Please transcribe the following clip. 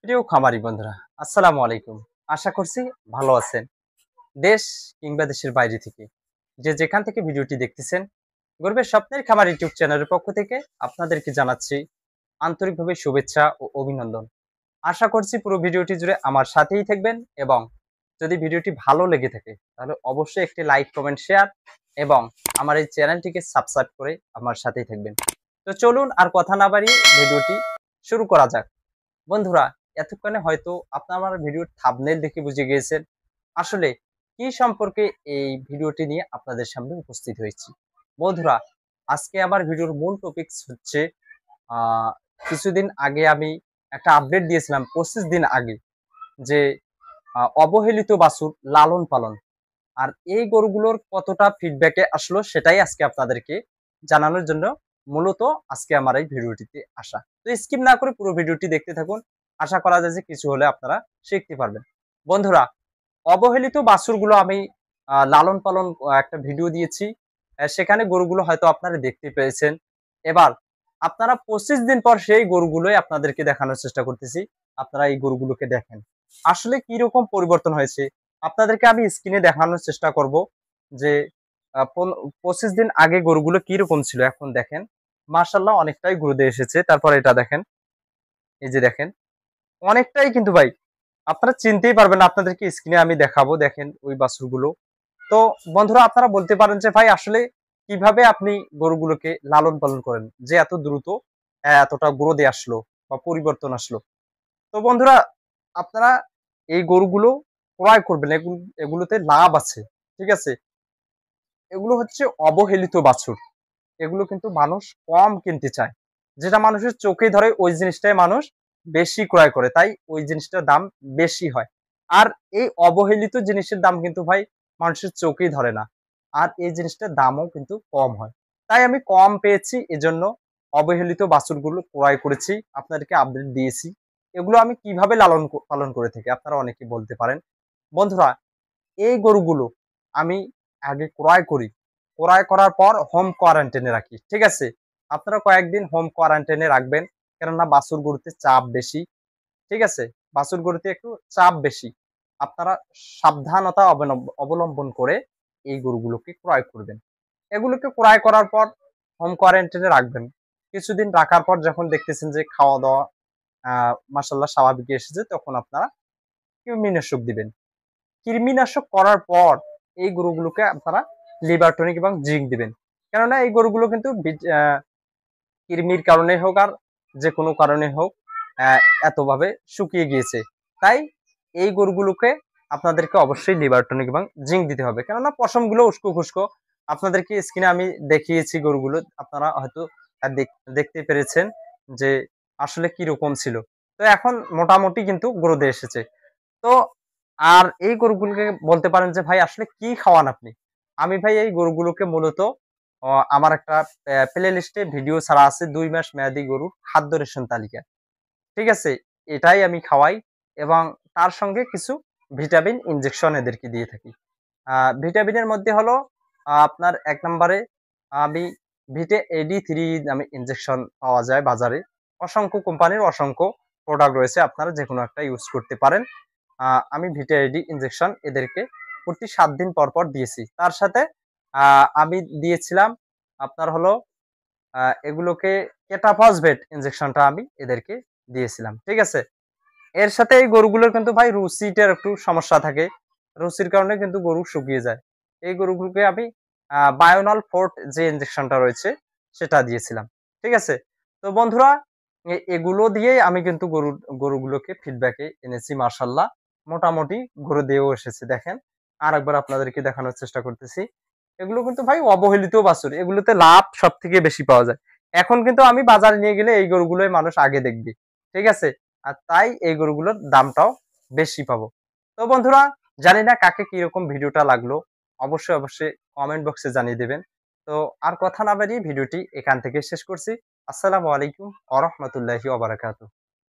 প্রিয় খামারি বন্ধুরা, আসসালামু আলাইকুম। আশা করছি ভালো আছেন। দেশ কিংবা দেশের বাইরে থেকে যে যেখান থেকে ভিডিওটি দেখতেছেন, গর্বের স্বপ্নের খামার ইউটিউব চ্যানেলের পক্ষ থেকে আপনাদেরকে জানাচ্ছি আন্তরিকভাবে শুভেচ্ছা ও অভিনন্দন। আশা করছি পুরো ভিডিওটি জুড়ে আমার সাথেই থাকবেন এবং যদি ভিডিওটি ভালো লেগে থাকে তাহলে অবশ্যই একটি লাইক, কমেন্ট, শেয়ার এবং আমার এই চ্যানেলটিকে সাবস্ক্রাইব করে আমার সাথেই থাকবেন। তো চলুন আর কথা না বাড়িয়ে ভিডিওটি শুরু করা যাক। বন্ধুরা, এতক্ষণে হয়তো আপনারা আমার ভিডিওর থাম্বনেইল দেখে বুঝে গিয়েছেন আসলে কি সম্পর্কে এই ভিডিওটি নিয়ে আপনাদের সামনে উপস্থিত হয়েছি। বন্ধুরা, আজকে আমার ভিডিওর মূল টপিকস হচ্ছে আহ, কিছুদিন আগে আমি একটা আপডেট দিয়েছিলাম 25 দিন আগে যে অবহেলিত বাছুর লালন পালন আর এই গরুগুলোর কতটা ফিডব্যাকে আসলো সেটাই আজকে আপনাদেরকে জানানোর জন্য মূলত আজকে আমার এই ভিডিওটিতে আসা। তো স্কিপ না করে পুরো ভিডিওটি দেখতে থাকুন। আশা করা যায় যে কিছু হলে আপনারা শিখতে পারবেন। বন্ধুরা, অবহেলিত বাছুরগুলো আমি লালন পালন একটা ভিডিও দিয়েছি। সেখানে গরুগুলো হয়তো আপনারা দেখতে পেয়েছেন। এবার আপনারা 25 দিন পর সেই গরুগুলোই আপনাদেরকে দেখানোর চেষ্টা করতেছি। আপনারা এই গরুগুলোকে দেখেন আসলে কি রকম পরিবর্তন হয়েছে। আপনাদেরকে আমি স্ক্রিনে দেখানোর চেষ্টা করব যে 25 দিন আগে গরুগুলো কি রকম ছিল, এখন দেখেন মার্শাল্লাহ অনেকটাই গ্রোথে এসেছে। তারপর এটা দেখেন, এই যে দেখেন অনেকটাই কিন্তু ভাই আপনারা চিনতেই পারবেন না। আপনাদেরকে স্ক্রিনে আমি দেখাবো, দেখেন ওই বাছুরগুলো। তো বন্ধুরা, আপনারা বলতে পারেন যে ভাই আসলে কিভাবে আপনি গরুগুলোকে লালন পালন করেন যে এত দ্রুত এতটা গ্রোথে আসলো বা পরিবর্তন আসলো। তো বন্ধুরা, আপনারা এই গরুগুলো ক্রয় করবেন, এগুলোতে লাভ আছে। ঠিক আছে, এগুলো হচ্ছে অবহেলিত বাছুর। এগুলো কিন্তু মানুষ কম কিনতে চায়। যেটা মানুষের চোখে ধরে ওই জিনিসটাই মানুষ বেশি ক্রয় করে। তাই ওই জিনিসটার দাম বেশি হয়। আর এই অবহেলিত জিনিসের দাম কিন্তু ভাই মানুষের চোখেই ধরে না। আর এই জিনিসটার দামও কিন্তু কম হয়। তাই আমি কম পেয়েছি, এজন্য অবহেলিত বাছুরগুলো ক্রয় করেছি। আপনাদেরকে আপডেট দিয়েছি। এগুলো আমি কিভাবে পালন করে থাকি আপনারা অনেকেই বলতে পারেন। বন্ধুরা, এই গরুগুলো আমি আগে ক্রয় করি। ক্রয় করার পর হোম কোয়ারেন্টাইনে রাখি। ঠিক আছে? আপনারা কয়েকদিন হোম কোয়ারেন্টাইনে রাখবেন। কেননা বাছুর গরুতে চাপ বেশি। ঠিক আছে? বাছুর গরুতে একটু চাপ বেশি। আপনারা সাবধানতা অবলম্বন করে এই গরুগুলোকে ক্রয় করবেন। এগুলোকে ক্রয় করার পর হোম কোয়ারেন্টাইনে রাখবেন। কিছুদিন রাখার পর যখন দেখতেছেন যে খাওয়া-দাওয়া মাশাআল্লাহ স্বাভাবিক এসেছে, তখন আপনারা কৃমিনাশক দিবেন। কৃমিনাশক করার পর এই গরুগুলোকে আপনারা লিভার টনিক এবং জিঙ্ক দিবেন। কেননা এই গরুগুলো কিন্তু কৃমির কারণে হোক আর যে কোনো কারণে হোক এতভাবে শুকিয়ে গিয়েছে। তাই এই গরুগুলোকে আপনাদেরকে অবশ্যই লিভার টনিক এবং জিঙ্ক দিতে হবে। কেননা পশমগুলো উস্কো খুস্কো। আপনাদেরকে স্ক্রিনে আমি দেখিয়েছি গরুগুলো। আপনারা হয়তো আ দেখ দেখতে পেরেছেন যে আসলে কি রকম ছিল। তো এখন মোটামুটি কিন্তু গ্রোথে এসেছে। তো আর এই গরুগুলোকে বলতে পারেন যে ভাই আসলে কি খাওয়ান আপনি? আমি ভাই এই গরুগুলোকে মূলত আমার একটা প্লে লিস্টে ভিডিও ছাড়া আছে ২ মাস মেয়াদি গরুর খাদ্য রেশন তালিকা। ঠিক আছে? এটাই আমি খাওয়াই এবং তার সঙ্গে কিছু ভিটামিন ইনজেকশন এদেরকে দিয়ে থাকি। ভিটামিনের মধ্যে হলো আপনার ১ নম্বরে আমি ভিটে AD3 নামে ইনজেকশন পাওয়া যায় বাজারে। অসংখ্য কোম্পানির অসংখ্য প্রোডাক্ট রয়েছে। আপনারা যেকোনো একটা ইউজ করতে পারেন। আমি ভিটা AD ইনজেকশন এদেরকে প্রতি ৭ দিন পর, পর দিয়েছি। তার সাথে আ আমি দিয়েছিলাম আপনার হলো আ এগুলোকে কেটাফসভেট ইনজেকশনটা আমি এদেরকে দিয়েছিলাম। ঠিক আছে? এর সাথে এই গরুগুলোর কিন্তু ভাই রুচিটার একটু সমস্যা থাকে। রুচির কারণে কিন্তু গরু শুকিয়ে যায়। এই গরুগুলোকে আমি বায়োনল ফোর্ট যে ইনজেকশনটা রয়েছে সেটা দিয়েছিলাম। ঠিক আছে? তো বন্ধুরা, এগুলো দিয়েই আমি কিন্তু গরুগুলোকে ফিডব্যাকে এনেছি মাশাআল্লাহ। মোটামুটি গরু দিয়েও এসেছে দেখেন। আরেকবার আপনাদেরকে দেখানোর চেষ্টা করতেছি। এগুলো কিন্তু ভাই অবহেলিত বাছুর। এগুলোতে লাভ সবথেকে বেশি পাওয়া যায়। এখন কিন্তু আমি বাজারে নিয়ে গেলে এই গরুগুলোই মানুষ আগে দেখবে। ঠিক আছে? আর তাই এই গরুগুলোর দামটাও বেশি পাবো। তো বন্ধুরা, জানি না কাকে কিরকম ভিডিওটা লাগলো। অবশ্যই কমেন্ট বক্সে জানিয়ে দিবেন। তো আর কথা না বাড়িয়ে ভিডিওটি এখান থেকে শেষ করছি। আসসালামু আলাইকুম ওয়া রাহমাতুল্লাহি ওয়া বারাকাতুহু।